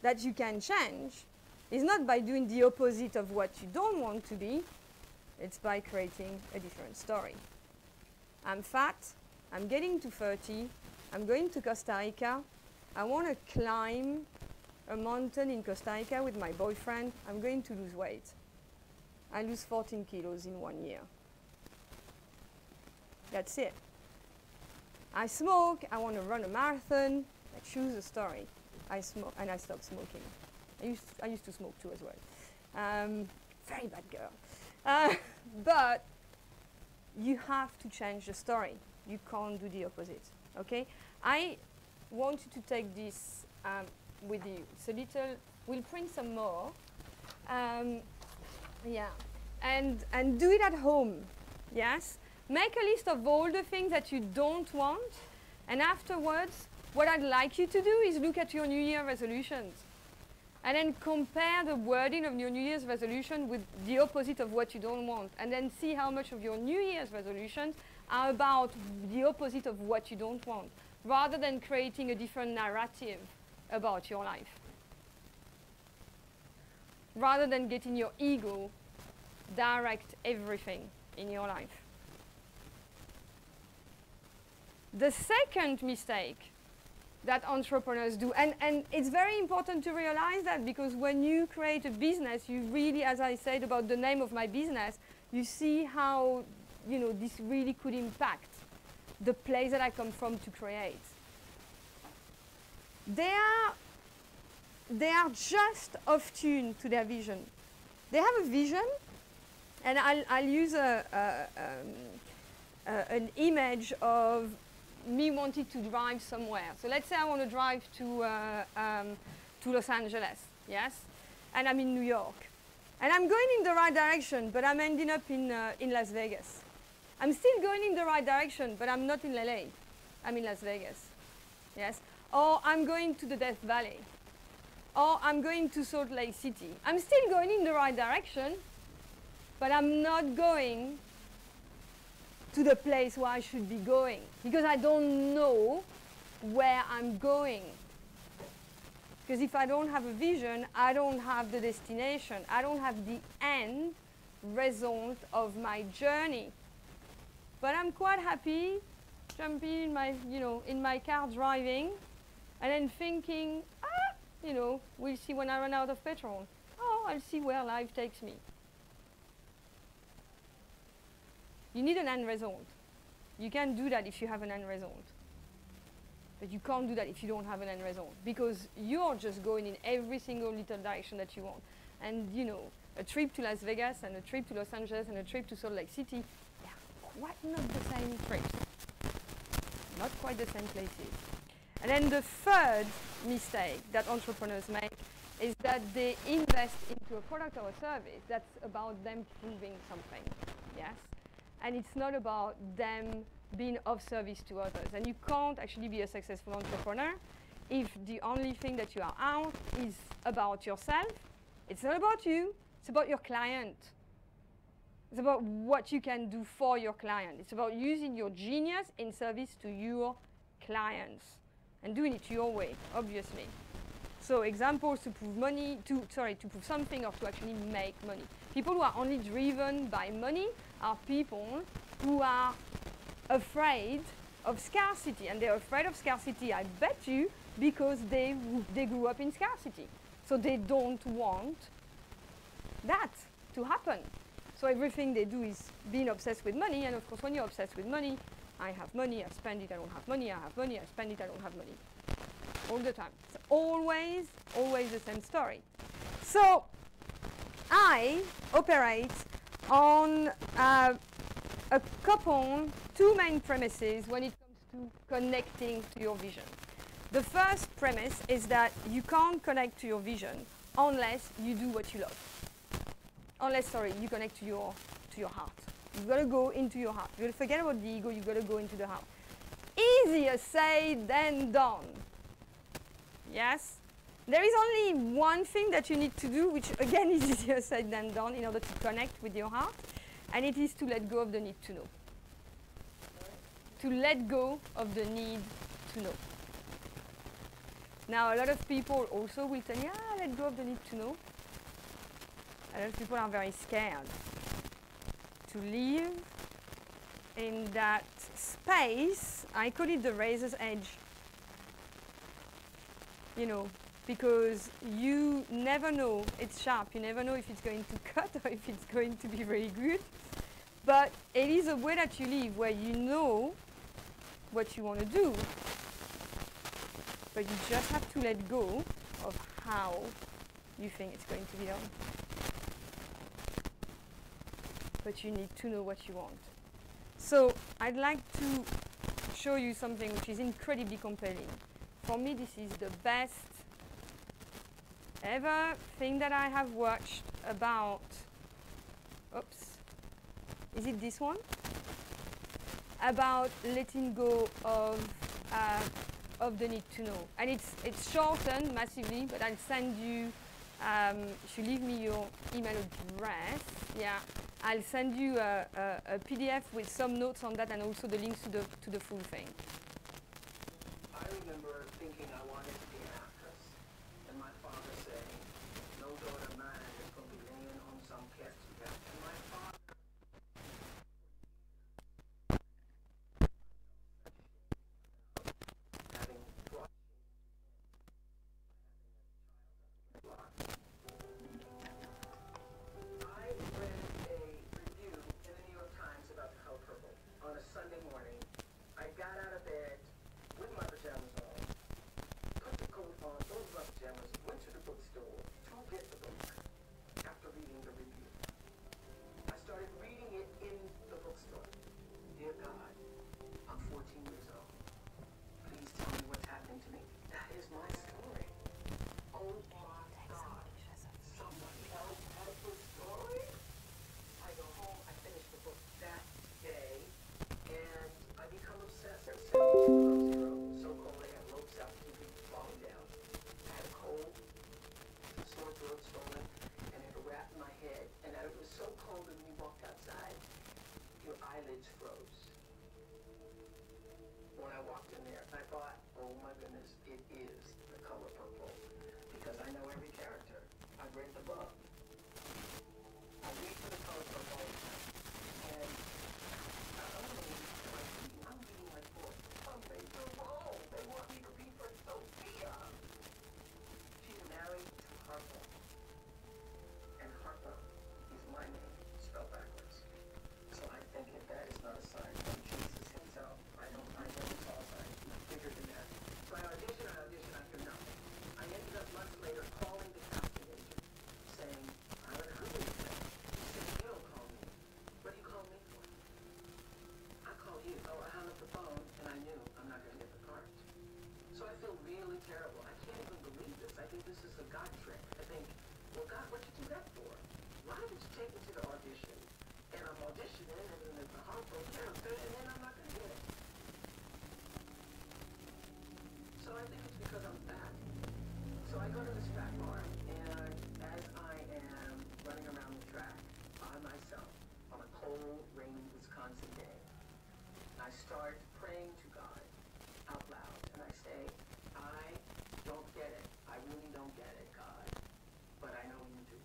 that you can change is not by doing the opposite of what you don't want to be, it's by creating a different story. I'm fat, I'm getting to 30, I'm going to Costa Rica, I want to climb a mountain in Costa Rica with my boyfriend, I'm going to lose weight. I lose 14 kilos in 1 year. That's it. I smoke, I want to run a marathon, I choose a story. I smoke and I stop smoking. I used to smoke too as well. Very bad girl. But you have to change the story. You can't do the opposite. Okay? I want you to take this with you. It's a little. We'll print some more. Yeah, and do it at home. Yes. Make a list of all the things that you don't want, and afterwards, what I'd like you to do is look at your New Year resolutions and then compare the wording of your New Year's resolution with the opposite of what you don't want, and then see how much of your New Year's resolutions are about the opposite of what you don't want, rather than creating a different narrative about your life. Rather than getting your ego direct everything in your life. The second mistake that entrepreneurs do, and it's very important to realize that, because when you create a business, you really, as I said about the name of my business, you see how this really could impact the place that I come from to create. They are just off tune to their vision. They have a vision, and I'll use an image of me wanting to drive somewhere. So let's say I want to drive to Los Angeles, yes? And I'm in New York. And I'm going in the right direction, but I'm ending up in Las Vegas. I'm still going in the right direction, but I'm not in LA. I'm in Las Vegas, yes? Or I'm going to the Death Valley. Or I'm going to Salt Lake City. I'm still going in the right direction, but I'm not going to the place where I should be going because I don't know where I'm going. Because if I don't have a vision, I don't have the destination. I don't have the end result of my journey. But I'm quite happy jumping in my, in my car driving and then thinking, we'll see when I run out of petrol. Oh, I'll see where life takes me. You need an end result. You can do that if you have an end result. But you can't do that if you don't have an end result because you're just going in every single little direction that you want. And a trip to Las Vegas and a trip to Los Angeles and a trip to Salt Lake City, they're quite not the same trips. Not quite the same places. And then the third mistake that entrepreneurs make is that they invest into a product or a service that's about them proving something. Yes? And it's not about them being of service to others. And you can't actually be a successful entrepreneur if the only thing that you are out is about yourself. It's not about you, it's about your client. It's about what you can do for your client. It's about using your genius in service to your clients and doing it your way, obviously. So examples to prove money, to prove something or to actually make money. People who are only driven by money are people who are afraid of scarcity, and they're afraid of scarcity, I bet you, because they grew up in scarcity. So they don't want that to happen. So everything they do is being obsessed with money, and of course when you're obsessed with money, I have money, I spend it, I don't have money, I have money, I spend it, I don't have money. All the time. It's always the same story. So I operate on two main premises when it comes to connecting to your vision. The first premise is that you can't connect to your vision unless you do what you love. Unless, you connect to your heart. You've got to go into your heart. You've got to forget about the ego, you've got to go into the heart. Easier said than done. Yes? There is only one thing that you need to do, which again is easier said than done in order to connect with your heart, and it is to let go of the need to know. To let go of the need to know. Now, a lot of people also will tell you, let go of the need to know. A lot of people are very scared to live in that space. I call it the razor's edge. Because you never know, it's sharp, you never know if it's going to cut or if it's going to be very good. But it is a way that you live where you know what you want to do, but you just have to let go of how you think it's going to be done. But you need to know what you want. So I'd like to show you something which is incredibly compelling. For me, this is the best ever thing that I have watched about, is it this one? About letting go of the need to know. And it's shortened massively, but I'll send you, if you leave me your email address, I'll send you a PDF with some notes on that and also the links to the full thing.
I remember thinking I wanted to be an actress, and my father saying, no daughter of mine is going to be laying on some casket. And my father having brought I read a review in the New York Times about the color purple on a Sunday morning. I got out of bed with my pajamas on, put the coat on, those my pajamas, went to the bookstore to get the book after reading the review. oh my goodness, it is the color purple. Because I know every character. I've read the book. I read for the color purple, and I'm reading like for a major role. They want me to be for Sophia. She's married to Harper, and Harper is my name, spelled backwards. So I think if that is not a sign from Jesus himself, I never saw a sign bigger than that. So I audition after nothing. I ended up months later calling the casting agent, saying, I haven't heard anything. He said, you don't call me. What do you call me for? I called you. Oh, I hung up the phone, and I knew I'm not going to get the part. So I feel really terrible. I can't even believe this. I think this is a God trick. I think, well, God, what'd you do that for? Why did you take me to the audition? And I'm auditioning, and then there's a harmful character, and then I'm not going to get it. So I think it's because I'm fat. So I go to this fat bar, and as I am running around the track by myself on a cold, rainy Wisconsin day, I start praying to God out loud, and I say, I don't get it. I really don't get it, God, but I know you do.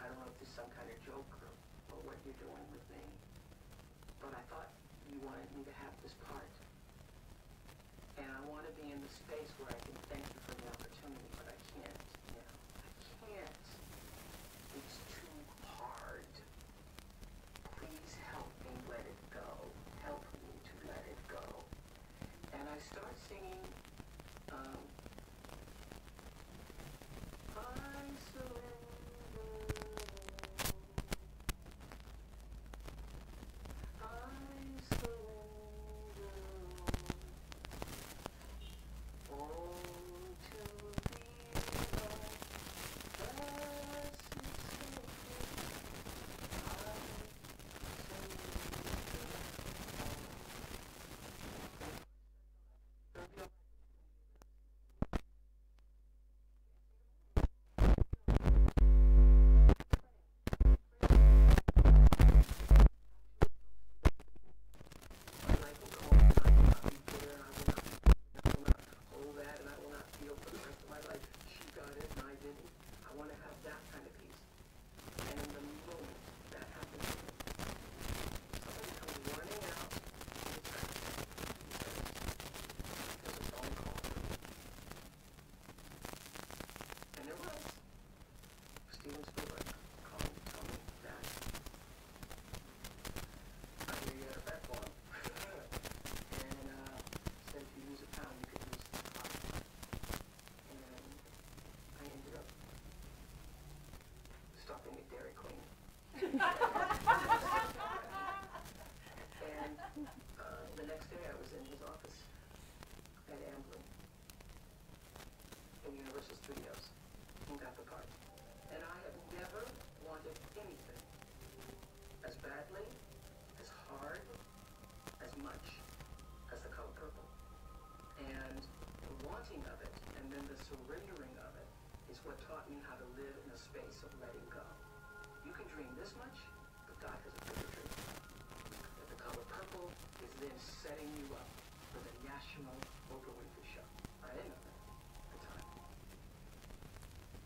I don't know if this is some kind of joke or what you're doing with me, but I thought you wanted me to have this part. And I want to be in the space where I can thank you for the opportunity, but I can't now. I can't. It's too hard. Please help me let it go. Help me to let it go. And I start singing, I surrender. I surrender. Oh, to thee,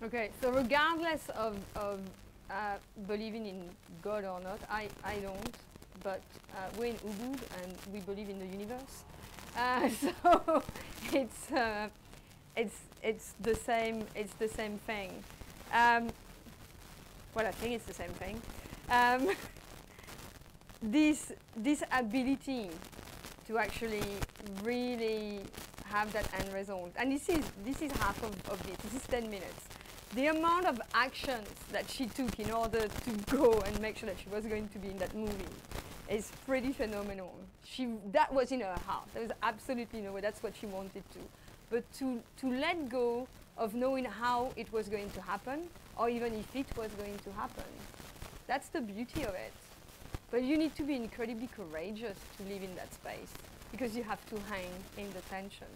Okay, so regardless of believing in God or not, I don't, but we're in Ubud and we believe in the universe. So it's the same thing. Well, I think it's the same thing. This ability to actually really have that end result, and this is half of it. This is 10 minutes. The amount of actions that she took in order to go and make sure that she was going to be in that movie is pretty phenomenal. That was in her heart. There was absolutely no way. That's what she wanted to. But to let go of knowing how it was going to happen, or even if it was going to happen, that's the beauty of it. But you need to be incredibly courageous to live in that space, because you have to hang in the tension.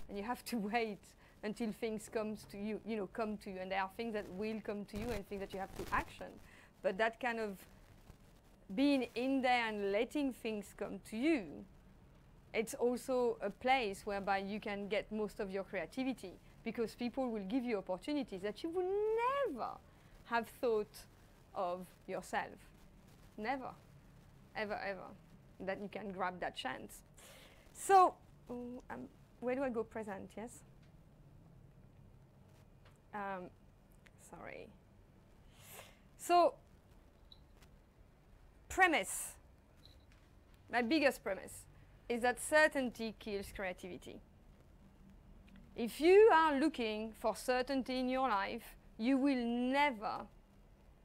And you have to wait until things come to you, and there are things that will come to you and things that you have to action. But that kind of being in there and letting things come to you it's also a place whereby you can get most of your creativity, because people will give you opportunities that you would never have thought of yourself. Never. Ever, ever. That you can grab that chance. So, where do I go? Present, yes? Sorry. So, premise, my biggest premise, is that certainty kills creativity. If you are looking for certainty in your life, you will never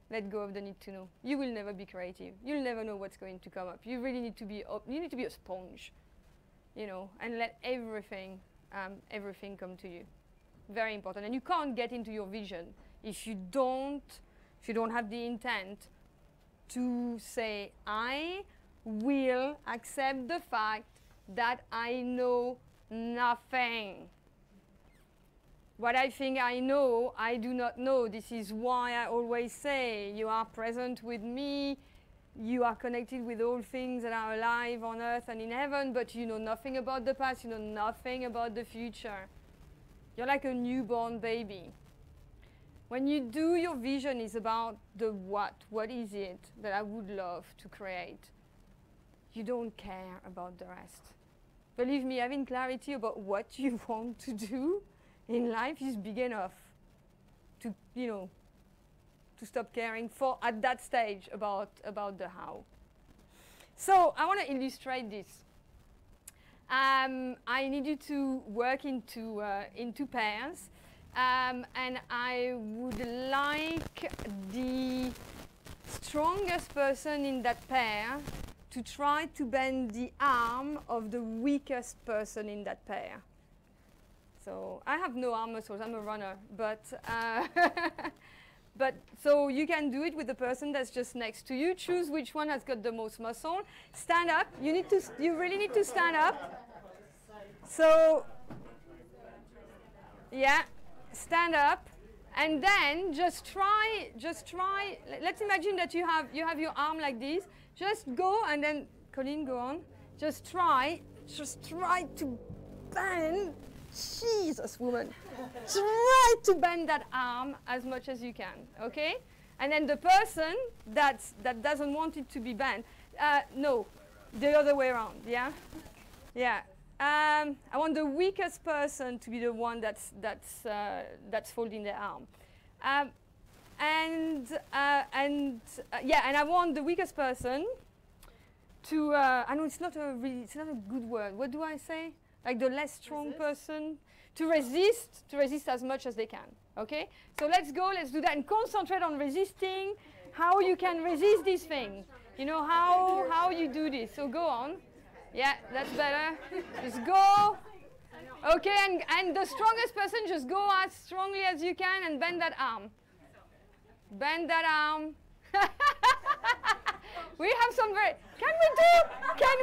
let go of the need to know. You will never be creative. You'll never know what's going to come up. You really need to be you need to be a sponge, you know, and let everything come to you. Very important. And you can't get into your vision if you don't have the intent to say, I will accept the fact that I know nothing. What I think I know, I do not know. This is why I always say, you are present with me, you are connected with all things that are alive on earth and in heaven, but you know nothing about the past, you know nothing about the future. You're like a newborn baby. When you do, your vision is about the what. What is it that I would love to create? You don't care about the rest. Believe me, having clarity about what you want to do in life is big enough to, you know, to stop caring for at that stage about the how. So I want to illustrate this. I need you to work into pairs, and I would like the strongest person in that pair to try to bend the arm of the weakest person in that pair. So I have no arm muscles, I'm a runner, but so you can do it with the person that's just next to you. Choose which one has got the most muscle. Stand up. You really need to stand up. So yeah, stand up, and then just try. Let's imagine that you have your arm like this. Just go, and then Colleen, go on. Just try to bend. Jesus, woman. Try to bend that arm as much as you can, okay? And then the person that doesn't want it to be bent, no, the other way around, yeah? Yeah. I want the weakest person to be the one that's folding their arm. And I want the weakest person to, I know it's not a good word. What do I say? Like the less strong person, to resist as much as they can, okay? So let's go, let's do that, and concentrate on resisting, how you can resist this thing. You know, how you do this. So go on. Yeah, that's better. Just go. Okay, and the strongest person, just go as strongly as you can and bend that arm. Bend that arm. We have some very. Can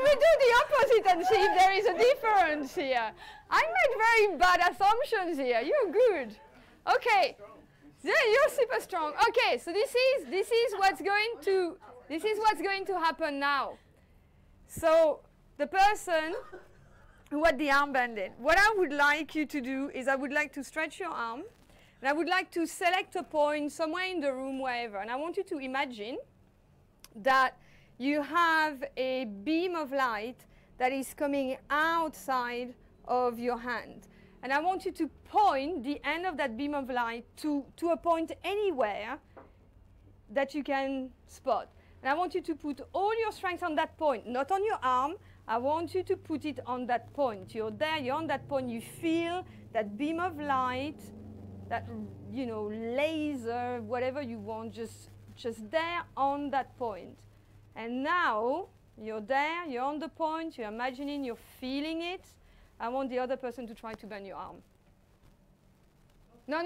we do the opposite and see if there is a difference here? I made very bad assumptions here. You're good. Okay. Yeah, you're super strong. Okay, so this is what's going to happen now. So the person who had the arm bended, what I would like you to do is I would like to stretch your arm, and I would like to select a point somewhere in the room, wherever, and I want you to imagine that you have a beam of light that is coming outside of your hand. And I want you to point the end of that beam of light to a point anywhere that you can spot. And I want you to put all your strength on that point, not on your arm. I want you to put it on that point. You're there, you're on that point, you feel that beam of light, that, you know, laser, whatever you want, just there on that point. And now you're there, you're on the point, you're imagining, you're feeling it. I want the other person to try to bend your arm. No,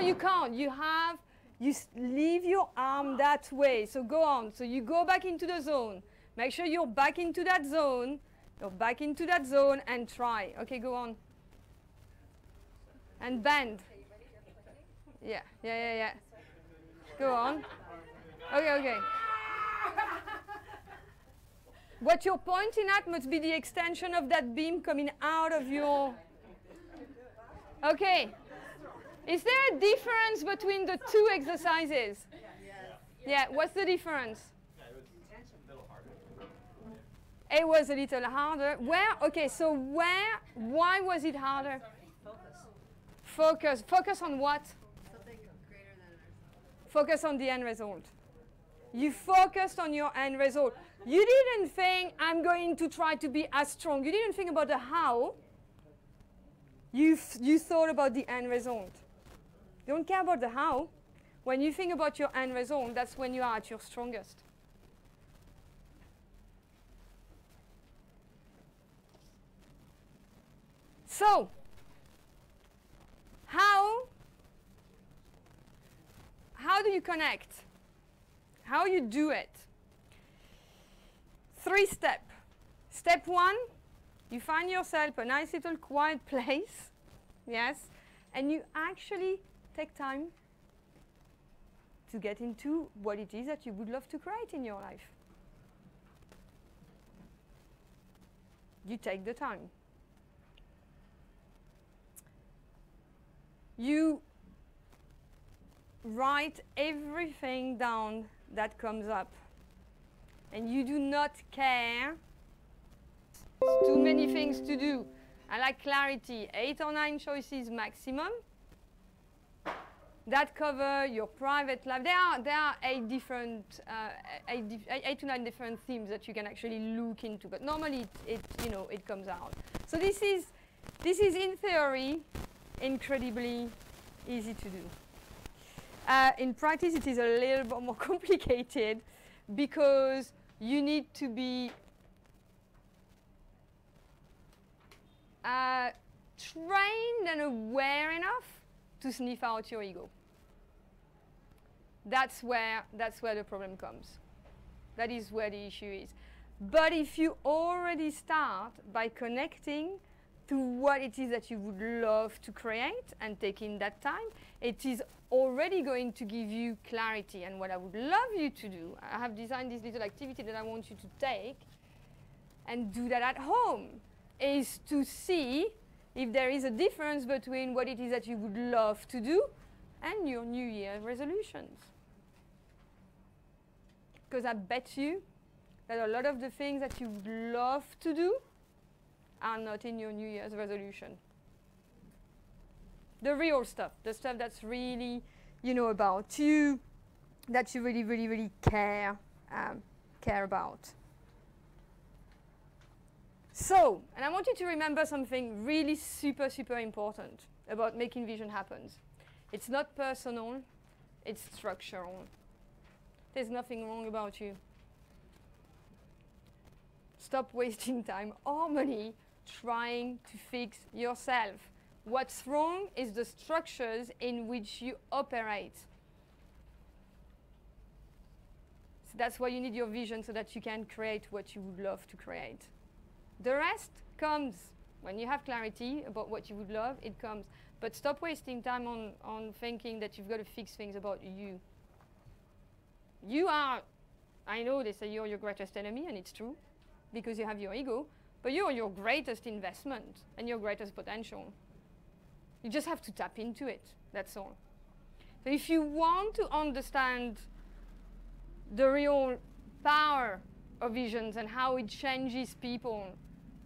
you can't. You leave your arm that way. So go on. So you go back into the zone. Make sure you're back into that zone. You're back into that zone and try. Okay, go on. And bend. Yeah. Go on. Okay. What you're pointing at must be the extension of that beam coming out of your... Okay. Is there a difference between the two exercises? Yeah, what's the difference? It was a little harder. Where? Okay, so where? Why was it harder? Focus. Focus on what?
Something greater than ourselves.
Focus on the end result. You focused on your end result. You didn't think, I'm going to try to be as strong. You didn't think about the how. You thought about the end result. You don't care about the how. When you think about your end result, that's when you are at your strongest. So, how do you connect? How you do it? 3 steps. Step 1, you find yourself a nice little quiet place, yes, and you actually take time to get into what it is that you would love to create in your life. You take the time. You write everything down that comes up. And you do not care. It's too many things to do. I like clarity. 8 or 9 choices maximum. That cover your private life. There are 8 different, 8 to 9 different themes that you can actually look into. But normally it comes out. So this is in theory incredibly easy to do. In practice, it is a little bit more complicated because you need to be trained and aware enough to sniff out your ego. That's where the problem comes. That is where the issue is. But if you already start by connecting to what it is that you would love to create and taking that time, it is already going to give you clarity. And what I would love you to do, I have designed this little activity that I want you to take and do that at home, is to see if there is a difference between what it is that you would love to do and your New Year resolutions. Because I bet you that a lot of the things that you would love to do are not in your New Year's resolution. The real stuff, the stuff that's really, about you, that you really, really, really care about. So, and I want you to remember something really super, super important about making vision happen. It's not personal, it's structural. There's nothing wrong about you. Stop wasting time or money trying to fix yourself. What's wrong is the structures in which you operate. So that's why you need your vision, so that you can create what you would love to create. The rest comes. When you have clarity about what you would love, it comes. But stop wasting time on thinking that you've got to fix things about you. You are, I know they say you're your greatest enemy, and it's true, because you have your ego, but you're your greatest investment and your greatest potential. You just have to tap into it, that's all. So if you want to understand the real power of visions and how it changes people,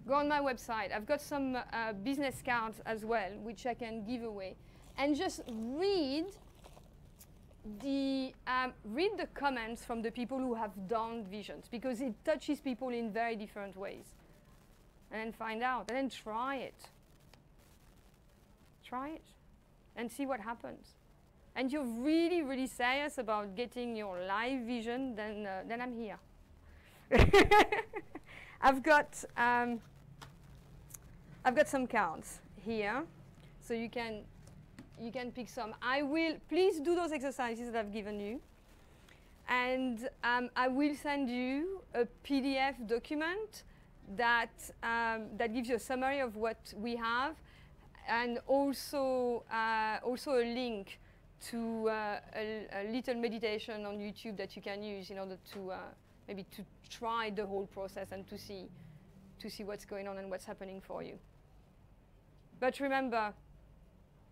go on my website. I've got some business cards as well, which I can give away. And just read the comments from the people who have done visions, because it touches people in very different ways. And then find out, and then try it. Try it, and see what happens. And you're really, really serious about getting your live vision, then I'm here. I've got some cards here, so you can pick some. Please do those exercises that I've given you, and I will send you a PDF document that gives you a summary of what we have, and also a link to a little meditation on YouTube that you can use in order maybe to try the whole process and to see what's going on and what's happening for you. But remember,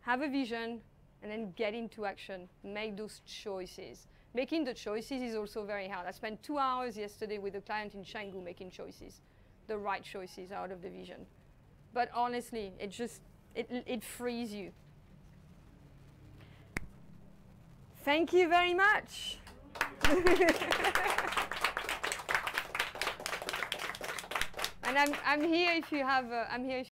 have a vision and then get into action. Make those choices. Making the choices is also very hard. I spent 2 hours yesterday with a client in Canggu making choices, the right choices out of the vision. But honestly, it frees you. Thank you very much. And I'm here if you have. I'm here.